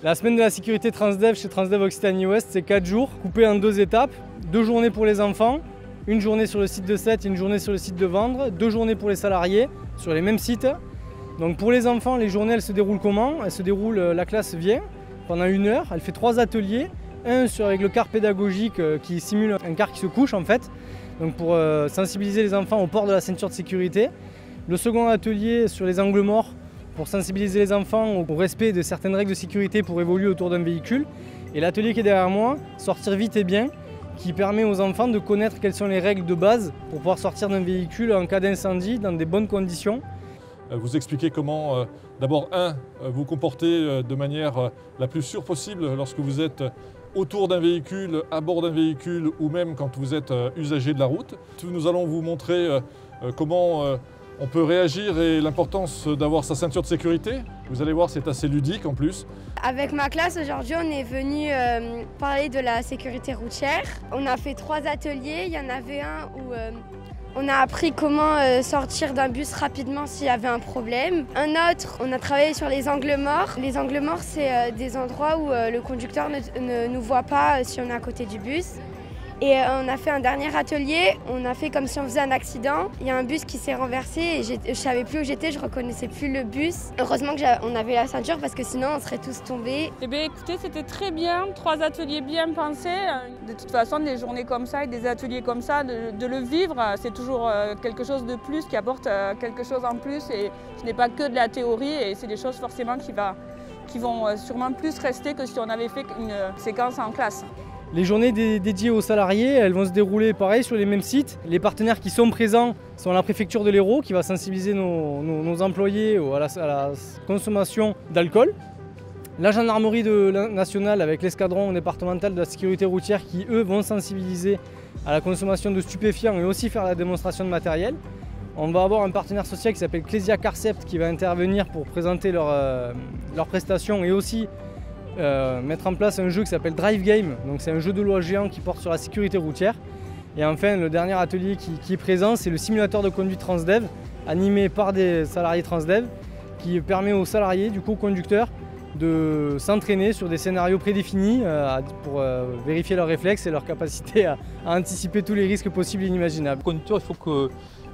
La semaine de la sécurité Transdev chez Transdev Occitanie-Ouest, c'est 4 jours, coupés en 2 étapes. 2 journées pour les enfants, une journée sur le site de Sète et une journée sur le site de Vendre. 2 journées pour les salariés sur les mêmes sites. Donc pour les enfants, les journées elles se déroulent comment? Elles se déroulent, la classe vient pendant 1 heure, elle fait 3 ateliers. Un avec le car pédagogique qui simule un car qui se couche en fait, donc pour sensibiliser les enfants au port de la ceinture de sécurité. Le second atelier sur les angles morts pour sensibiliser les enfants au respect de certaines règles de sécurité pour évoluer autour d'un véhicule. Et l'atelier qui est derrière moi, sortir vite et bien, qui permet aux enfants de connaître quelles sont les règles de base pour pouvoir sortir d'un véhicule en cas d'incendie dans des bonnes conditions. Vous expliquez comment, d'abord, vous comporter de manière la plus sûre possible lorsque vous êtes autour d'un véhicule, à bord d'un véhicule ou même quand vous êtes usager de la route. Nous allons vous montrer comment on peut réagir et l'importance d'avoir sa ceinture de sécurité. Vous allez voir, c'est assez ludique en plus. Avec ma classe, aujourd'hui, on est venu parler de la sécurité routière. On a fait 3 ateliers. Il y en avait un où on a appris comment sortir d'un bus rapidement s'il y avait un problème. Un autre, on a travaillé sur les angles morts. Les angles morts, c'est des endroits où le conducteur ne nous voit pas si on est à côté du bus. Et on a fait un dernier atelier, on a fait comme si on faisait un accident. Il y a un bus qui s'est renversé et je ne savais plus où j'étais, je ne reconnaissais plus le bus. Heureusement qu'on avait la ceinture parce que sinon on serait tous tombés. Eh bien écoutez, c'était très bien, 3 ateliers bien pensés. De toute façon, des journées comme ça et des ateliers comme ça, de le vivre, c'est toujours quelque chose de plus, qui apporte quelque chose en plus. Et ce n'est pas que de la théorie et c'est des choses forcément qui vont sûrement plus rester que si on avait fait une séquence en classe. Les journées dédiées aux salariés, elles vont se dérouler pareil sur les mêmes sites. Les partenaires qui sont présents sont la préfecture de l'Hérault qui va sensibiliser nos employés à la consommation d'alcool. La gendarmerie nationale avec l'escadron départemental de la sécurité routière qui eux vont sensibiliser à la consommation de stupéfiants et aussi faire la démonstration de matériel. On va avoir un partenaire social qui s'appelle Clésia Carcept qui va intervenir pour présenter leurs prestations et aussi mettre en place un jeu qui s'appelle Drive Game, donc c'est un jeu de loi géant qui porte sur la sécurité routière. Et enfin, le dernier atelier qui est présent, c'est le simulateur de conduite Transdev, animé par des salariés Transdev, qui permet aux salariés, du coup conducteurs, de s'entraîner sur des scénarios prédéfinis pour vérifier leurs réflexes et leur capacité à anticiper tous les risques possibles et inimaginables. Le conducteur, il faut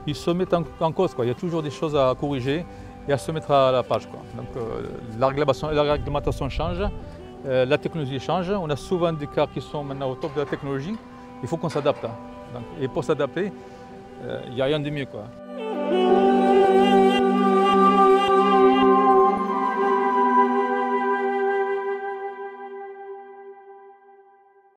qu'il se mette en cause, quoi. Il y a toujours des choses à corriger et à se mettre à la page, quoi. Donc la réglementation change, la technologie change, on a souvent des cars qui sont maintenant au top de la technologie, il faut qu'on s'adapte. Et pour s'adapter, il n'y a rien de mieux, quoi.